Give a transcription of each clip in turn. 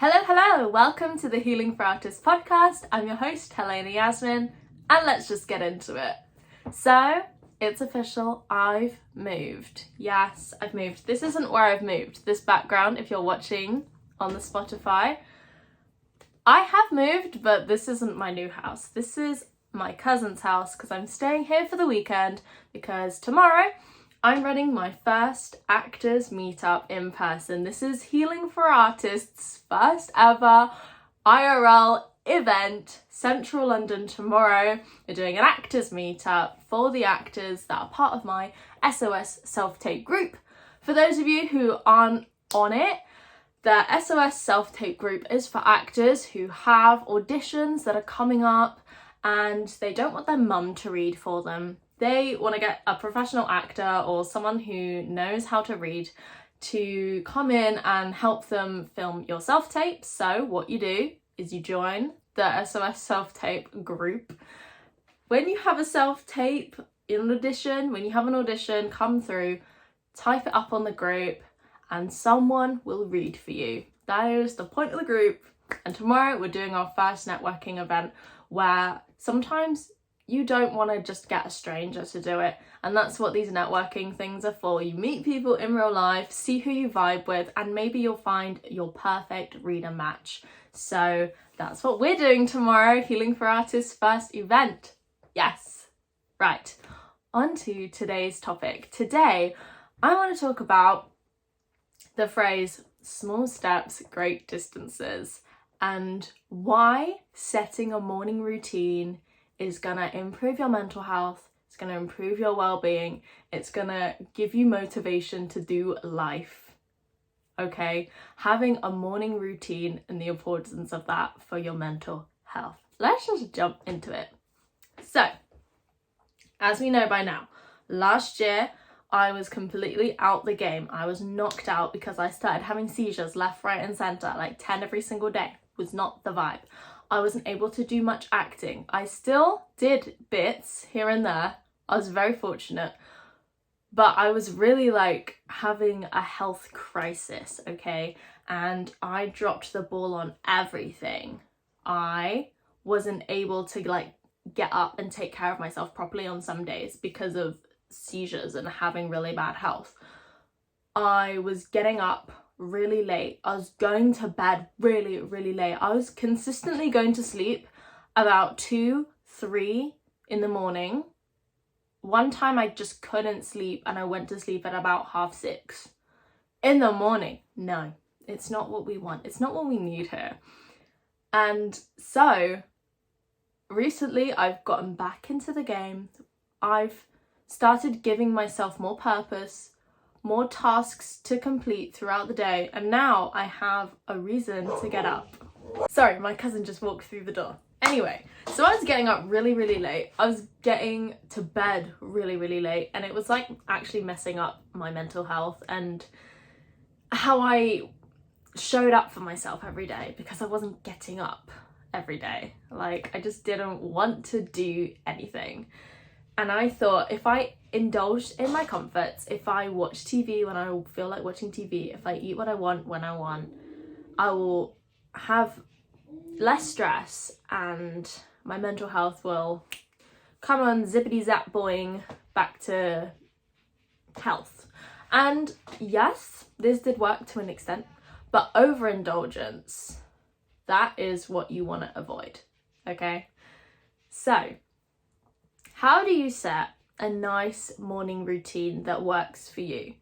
Hello, welcome to the Healing for Artists podcast. I'm your host, Helena Yasmin, and let's just get into it. So, it's official, I've moved. Yes, I've moved. This isn't where I've moved. This background, if you're watching on the Spotify, I have moved, but this isn't my new house. This is my cousin's house because I'm staying here for the weekend because tomorrow I'm running my first actors meetup in person. This is Healing for Artists' first ever IRL event, Central London tomorrow. We're doing an actors meetup for the actors that are part of my SOS self-tape group. For those of you who aren't on it, the SOS self-tape group is for actors who have auditions that are coming up and they don't want their mum to read for them. They want to get a professional actor or someone who knows how to read to come in and help them film your self-tape. So what you do is you join the SOS self-tape group. When you have a self-tape in an audition, when you have an audition come through, type it up on the group and someone will read for you. That is the point of the group. And tomorrow we're doing our first networking event where sometimes you don't want to just get a stranger to do it, and that's what these networking things are for. You meet people in real life, see who you vibe with, and maybe you'll find your perfect reader match. So that's what we're doing tomorrow, Healing for Artists' first event. Yes. Right, on to today's topic. Today, I want to talk about the phrase, small steps, great distances, and why setting a morning routine is gonna improve your mental health, it's gonna improve your well-being, it's gonna give you motivation to do life, okay? Having a morning routine and the importance of that for your mental health. Let's just jump into it. So, as we know by now, last year I was completely out the game. I was knocked out because I started having seizures left, right and centre, like 10 every single day. Was not the vibe. I wasn't able to do much acting. I still did bits here and there. I was very fortunate. But I was really like having a health crisis, okay? And I dropped the ball on everything. I wasn't able to like get up and take care of myself properly on some days because of seizures and having really bad health. I was getting up really late. I was going to bed really late. I was consistently going to sleep about 2-3 in the morning. One time I just couldn't sleep and I went to sleep at about 6:30 in the morning. No, it's not what we want. It's not what we need here. And so recently I've gotten back into the game. I've started giving myself more purpose, more tasks to complete throughout the day, and now I have a reason to get up. Sorry, my cousin just walked through the door. Anyway, so I was getting up really late. I was getting to bed really late, and it was like actually messing up my mental health and how I showed up for myself every day because I wasn't getting up every day. Like, I just didn't want to do anything. And I thought if I indulged in my comforts, if I watch TV when I feel like watching TV, if I eat what I want when I want, I will have less stress and my mental health will come on zippity zap boing back to health. And yes, this did work to an extent, but overindulgence, that is what you want to avoid, okay? So, how do you set a nice morning routine that works for you?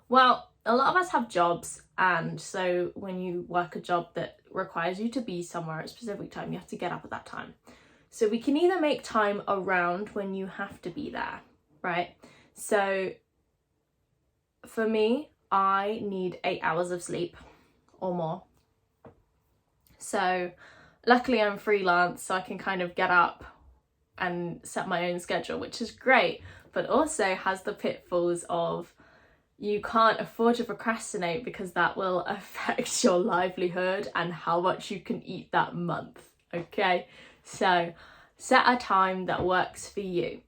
Well, a lot of us have jobs, and so when you work a job that requires you to be somewhere at a specific time, you have to get up at that time. So we can either make time around when you have to be there, right? So for me, I need 8 hours of sleep or more. So luckily I'm freelance, so I can kind of get up and set my own schedule, which is great, but also has the pitfalls of you can't afford to procrastinate because that will affect your livelihood and how much you can eat that month, okay? So set a time that works for you.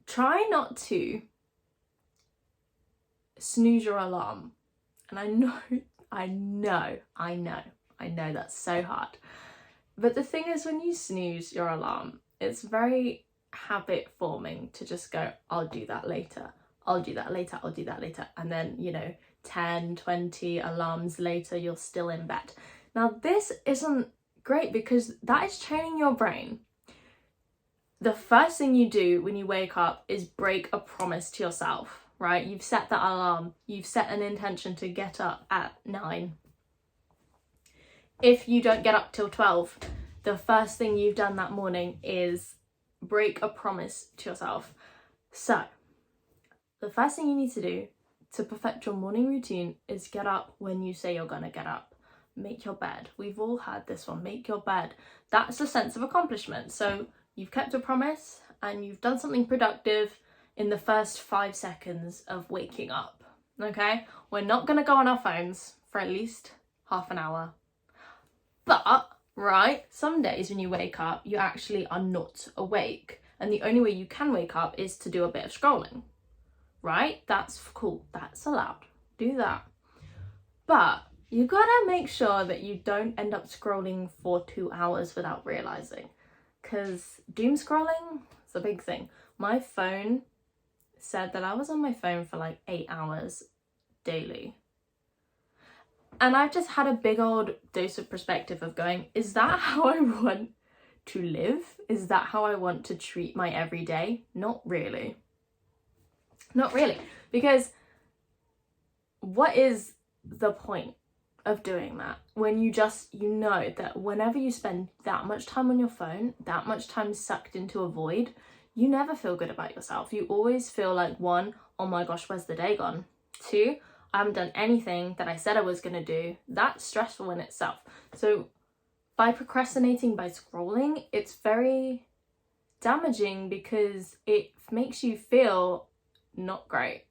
Try not to snooze your alarm. And I know I know that's so hard. But the thing is, when you snooze your alarm, it's very habit forming to just go, I'll do that later, I'll do that later, I'll do that later. And then, 10, 20 alarms later, you're still in bed. Now, this isn't great because that is training your brain. The first thing you do when you wake up is break a promise to yourself, right? You've set that alarm, you've set an intention to get up at 9. If you don't get up till 12, the first thing you've done that morning is break a promise to yourself. So, the first thing you need to do to perfect your morning routine is get up when you say you're gonna get up. Make your bed. We've all had this one, make your bed. That's a sense of accomplishment. So, you've kept a promise and you've done something productive in the first 5 seconds of waking up, okay? We're not gonna go on our phones for at least half an hour. But, right, some days when you wake up, you actually are not awake. And the only way you can wake up is to do a bit of scrolling, right? That's cool, that's allowed, do that. But you gotta make sure that you don't end up scrolling for 2 hours without realizing. Because doom scrolling is a big thing. My phone said that I was on my phone for like 8 hours daily. And I've just had a big old dose of perspective of going, is that how I want to live? Is that how I want to treat my everyday? Not really. Not really. Because what is the point of doing that when you know that whenever you spend that much time on your phone, that much time sucked into a void, you never feel good about yourself. You always feel like, 1, oh my gosh, where's the day gone? 2, I haven't done anything that I said I was going to do. That's stressful in itself. So by procrastinating, by scrolling, it's very damaging because it makes you feel not great.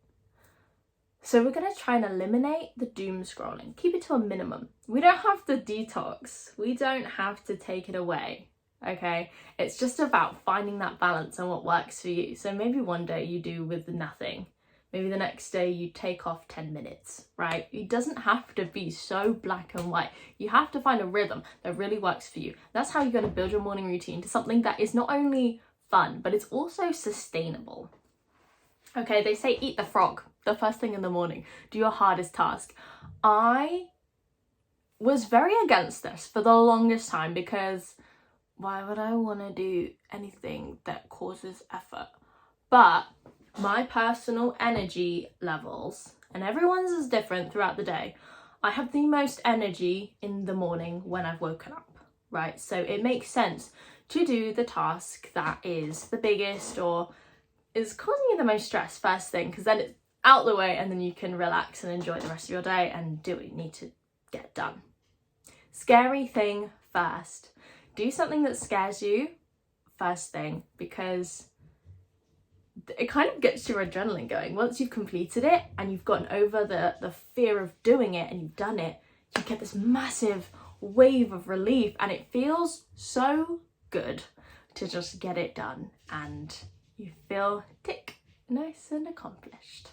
So we're going to try and eliminate the doom scrolling. Keep it to a minimum. We don't have to detox. We don't have to take it away, okay? It's just about finding that balance and what works for you. So maybe one day you do with nothing. Maybe the next day you take off 10 minutes, right? It doesn't have to be so black and white. You have to find a rhythm that really works for you. That's how you're going to build your morning routine to something that is not only fun, but it's also sustainable. Okay, they say eat the frog the first thing in the morning. Do your hardest task. I was very against this for the longest time because why would I want to do anything that causes effort? But my personal energy levels, and everyone's is different throughout the day. I have the most energy in the morning when I've woken up, right? So it makes sense to do the task that is the biggest or is causing you the most stress first thing, because then it's out the way and then you can relax and enjoy the rest of your day and do what you need to get done. Scary thing first. Do something that scares you first thing, because it kind of gets your adrenaline going. Once you've completed it and you've gotten over the fear of doing it and you've done it, you get this massive wave of relief and it feels so good to just get it done and you feel tick, nice and accomplished.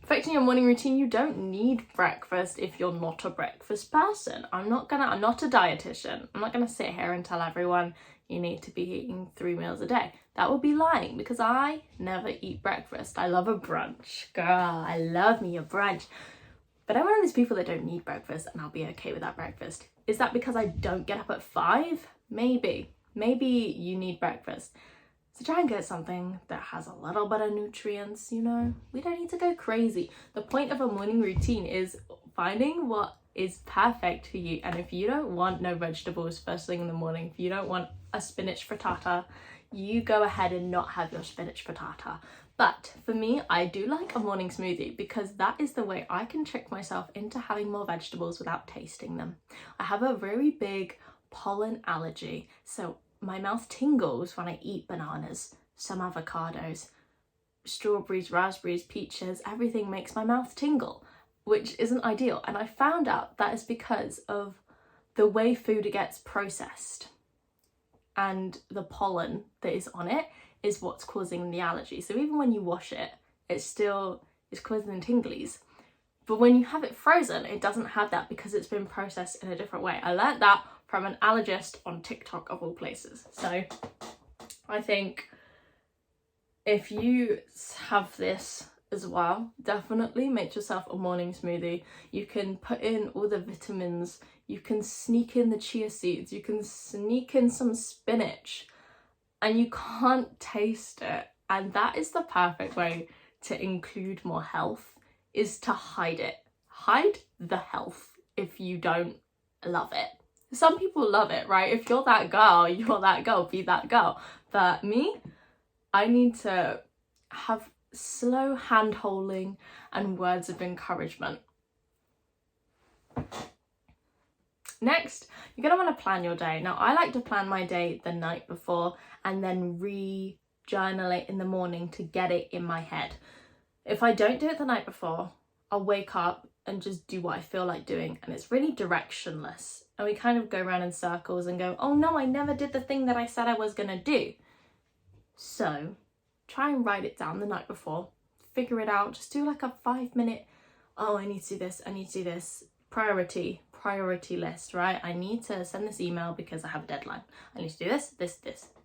Perfecting your morning routine, you don't need breakfast if you're not a breakfast person. I'm not a dietitian. I'm not gonna sit here and tell everyone you need to be eating 3 meals a day. That would be lying because I never eat breakfast. I love a brunch. Girl, I love me a brunch. But I'm one of those people that don't need breakfast and I'll be okay with that breakfast. Is that because I don't get up at 5? Maybe. Maybe you need breakfast. So try and get something that has a little bit of nutrients, you know? We don't need to go crazy. The point of a morning routine is finding what is perfect for you. And if you don't want no vegetables first thing in the morning, if you don't want a spinach frittata, you go ahead and not have your spinach frittata. But for me, I do like a morning smoothie because that is the way I can trick myself into having more vegetables without tasting them. I have a very big pollen allergy, so my mouth tingles when I eat bananas, some avocados, strawberries, raspberries, peaches, everything makes my mouth tingle, which isn't ideal. And I found out that is because of the way food gets processed and the pollen that is on it is what's causing the allergy. So even when you wash it, it still is causing the tinglies. But when you have it frozen, it doesn't have that because it's been processed in a different way. I learned that from an allergist on TikTok of all places. So I think if you have this as well, definitely make yourself a morning smoothie. You can put in all the vitamins, you can sneak in the chia seeds, you can sneak in some spinach, and you can't taste it. And that is the perfect way to include more health, is to hide it. Hide the health if you don't love it. Some people love it, right? If you're that girl, you're that girl, be that girl. But me, I need to have slow hand-holding and words of encouragement. Next, you're going to want to plan your day. Now, I like to plan my day the night before and then journal it in the morning to get it in my head. If I don't do it the night before, I'll wake up and just do what I feel like doing, and it's really directionless. And we kind of go around in circles and go, oh no, I never did the thing that I said I was going to do. So try and write it down the night before, figure it out, just do like a 5-minute, oh, I need to do this, I need to do this, priority list, right? I need to send this email because I have a deadline. I need to do this,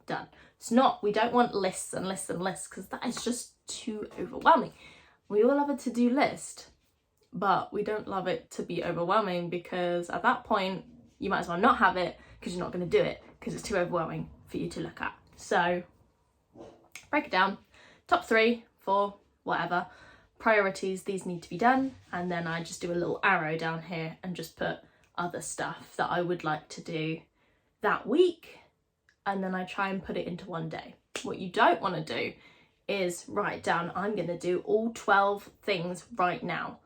done. It's not, we don't want lists and lists and lists, because that is just too overwhelming. We all love a to-do list, but we don't love it to be overwhelming, because at that point you might as well not have it, because you're not going to do it because it's too overwhelming for you to look at. So break it down, top 3, 4, whatever priorities, these need to be done, and then I just do a little arrow down here and just put other stuff that I would like to do that week, and then I try and put it into one day. What you don't want to do is write down, I'm going to do all 12 things right now,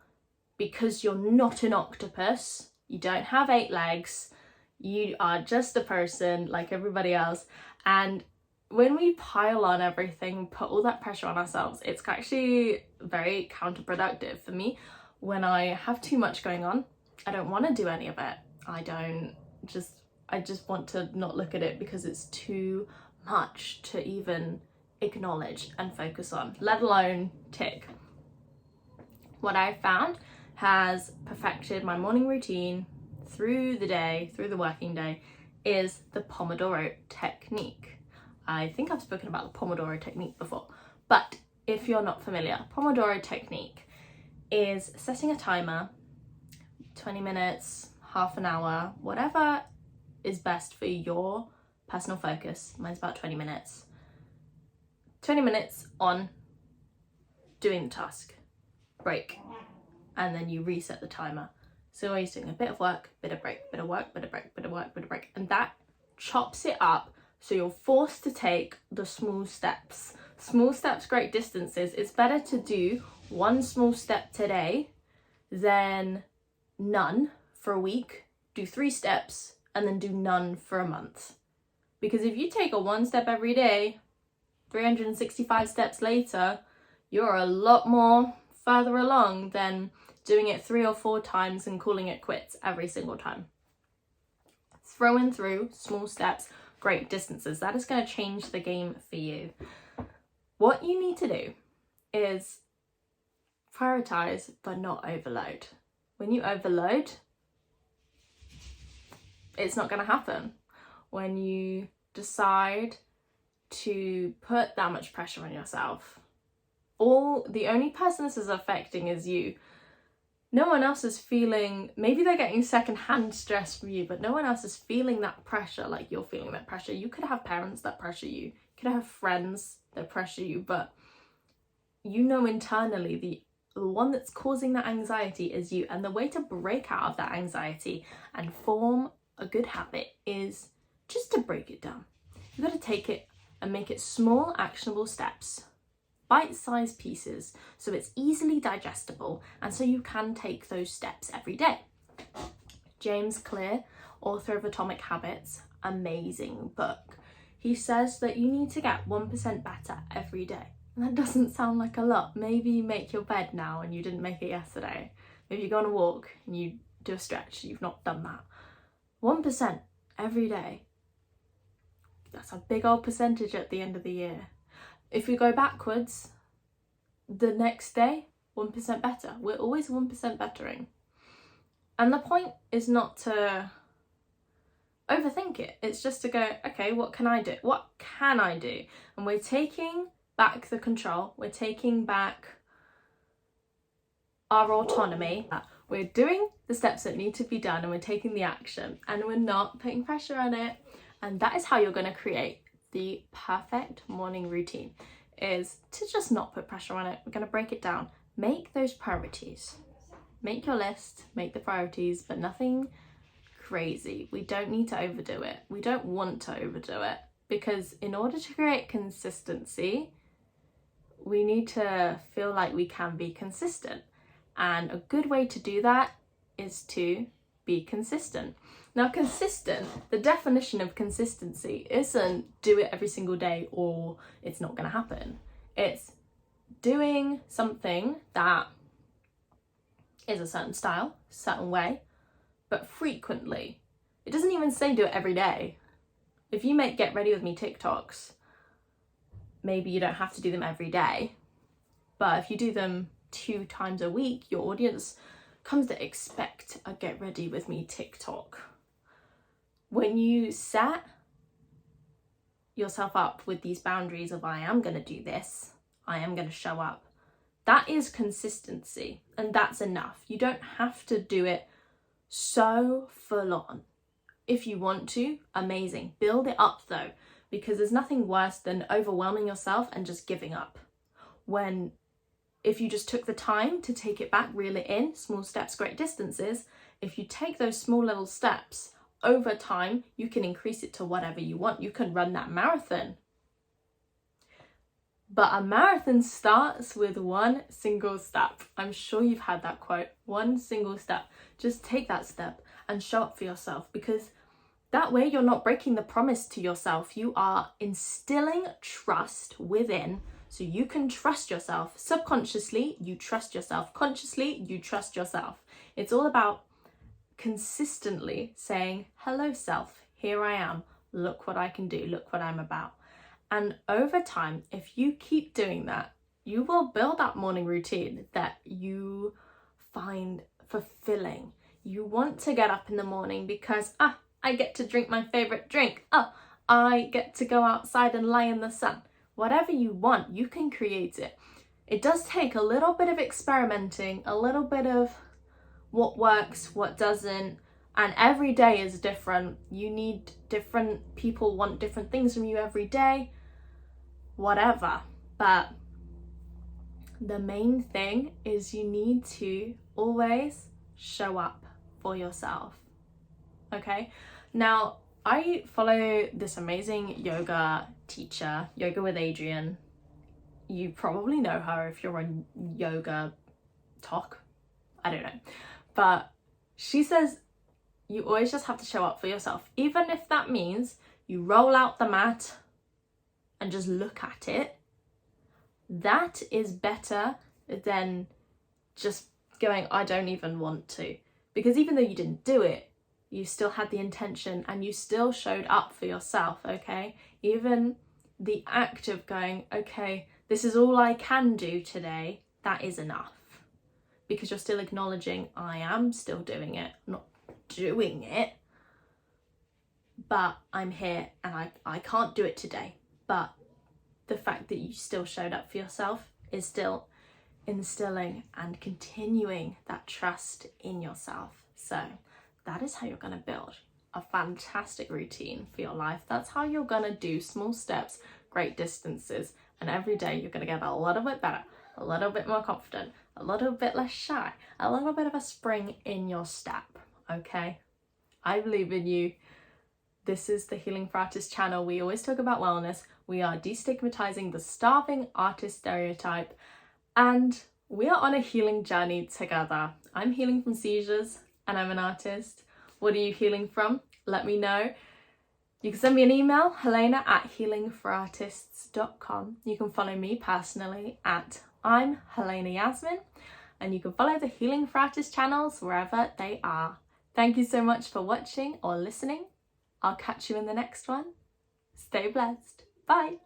because you're not an octopus, you don't have 8 legs, you are just a person like everybody else. And when we pile on everything, put all that pressure on ourselves, it's actually very counterproductive. For me, when I have too much going on, I don't want to do any of it. I just want to not look at it, because it's too much to even acknowledge and focus on, let alone tick. What I found has perfected my morning routine through the day, through the working day, is the Pomodoro technique. I think I've spoken about the Pomodoro technique before, but if you're not familiar, Pomodoro technique is setting a timer, 20 minutes, half an hour, whatever is best for your personal focus. Mine's about 20 minutes. 20 minutes on doing the task, break, and then you reset the timer. So always doing a bit of work, bit of break, bit of work, bit of break, bit of work, bit of break, and that chops it up so you're forced to take the small steps. Small steps, great distances. It's better to do one small step today than none for a week, do 3 steps, and then do none for a month. Because if you take a 1 step every day, 365 steps later, you're a lot more further along than doing it 3 or 4 times and calling it quits every single time. Throwing through small steps, great distances. That is going to change the game for you. What you need to do is prioritize but not overload. When you overload, it's not going to happen. When you decide to put that much pressure on yourself, the only person this is affecting is you. No one else is feeling, maybe they're getting secondhand stress from you, but no one else is feeling that pressure like you're feeling that pressure. You could have parents that pressure you, you could have friends that pressure you, but you know internally the one that's causing that anxiety is you. And the way to break out of that anxiety and form a good habit is just to break it down. You've got to take it and make it small, actionable steps, bite-sized pieces, so it's easily digestible and so you can take those steps every day. James Clear, author of Atomic Habits, amazing book. He says that you need to get 1% better every day. And that doesn't sound like a lot. Maybe you make your bed now and you didn't make it yesterday. Maybe you go on a walk and you do a stretch, you've not done that. 1% every day. That's a big old percentage at the end of the year. If we go backwards, the next day 1% better. We're always 1% bettering. And the point is not to overthink it. It's just to go, okay, what can I do? What can I do? And we're taking back the control. We're taking back our autonomy. We're doing the steps that need to be done, and we're taking the action, and we're not putting pressure on it. And that is how you're going to create the perfect morning routine, is to just not put pressure on it. We're going to break it down. Make those priorities. Make your list, make the priorities, but nothing crazy. We don't need to overdo it. We don't want to overdo it, because in order to create consistency, we need to feel like we can be consistent. And a good way to do that is to be consistent. Now, consistent, the definition of consistency isn't do it every single day or it's not going to happen. It's doing something that is a certain style, certain way, but frequently. It doesn't even say do it every day. If you make Get Ready With Me TikToks, maybe you don't have to do them every day, but if you do them 2 times a week, your audience comes to expect a Get Ready With Me TikTok. When you set yourself up with these boundaries of I am going to do this, I am going to show up, that is consistency, and that's enough. You don't have to do it so full on. If you want to, amazing. Build it up though, because there's nothing worse than overwhelming yourself and just giving up. If you just took the time to take it back, reel it in, small steps, great distances, if you take those small little steps over time, you can increase it to whatever you want. You can run that marathon. But a marathon starts with one single step. I'm sure you've had that quote, one single step. Just take that step and show up for yourself, because that way you're not breaking the promise to yourself. You are instilling trust within, so you can trust yourself. Subconsciously, you trust yourself. Consciously, you trust yourself. It's all about consistently saying, hello self, here I am. Look what I can do. Look what I'm about. And over time, if you keep doing that, you will build that morning routine that you find fulfilling. You want to get up in the morning because, I get to drink my favorite drink. I get to go outside and lie in the sun. Whatever you want, you can create it. It does take a little bit of experimenting, a little bit of what works, what doesn't, and every day is different. You need different people, want different things from you every day, whatever. But the main thing is you need to always show up for yourself. Okay? Now, I follow this amazing yoga teacher, Yoga with Adriene. You probably know her if you're on Yoga Talk. I don't know. But she says you always just have to show up for yourself. Even if that means you roll out the mat and just look at it, that is better than just going, I don't even want to. Because even though you didn't do it, you still had the intention and you still showed up for yourself, okay? Even the act of going, okay, this is all I can do today, that is enough. Because you're still acknowledging, I am still doing it, not doing it, but I'm here and I can't do it today. But the fact that you still showed up for yourself is still instilling and continuing that trust in yourself. So that is how you're going to build a fantastic routine for your life. That's how you're going to do small steps, great distances, and every day you're going to get a little bit better, a little bit more confident, a little bit less shy, a little bit of a spring in your step, okay? I believe in you. This is the Healing for Artists channel. We always talk about wellness. We are destigmatizing the starving artist stereotype, and we are on a healing journey together. I'm healing from seizures and I'm an artist. What are you healing from? Let me know. You can send me an email, helena@healingforartists.com. You can follow me personally at I'm Helena Yasmin, and you can follow the Healing for Artists channels wherever they are. Thank you so much for watching or listening. I'll catch you in the next one. Stay blessed. Bye.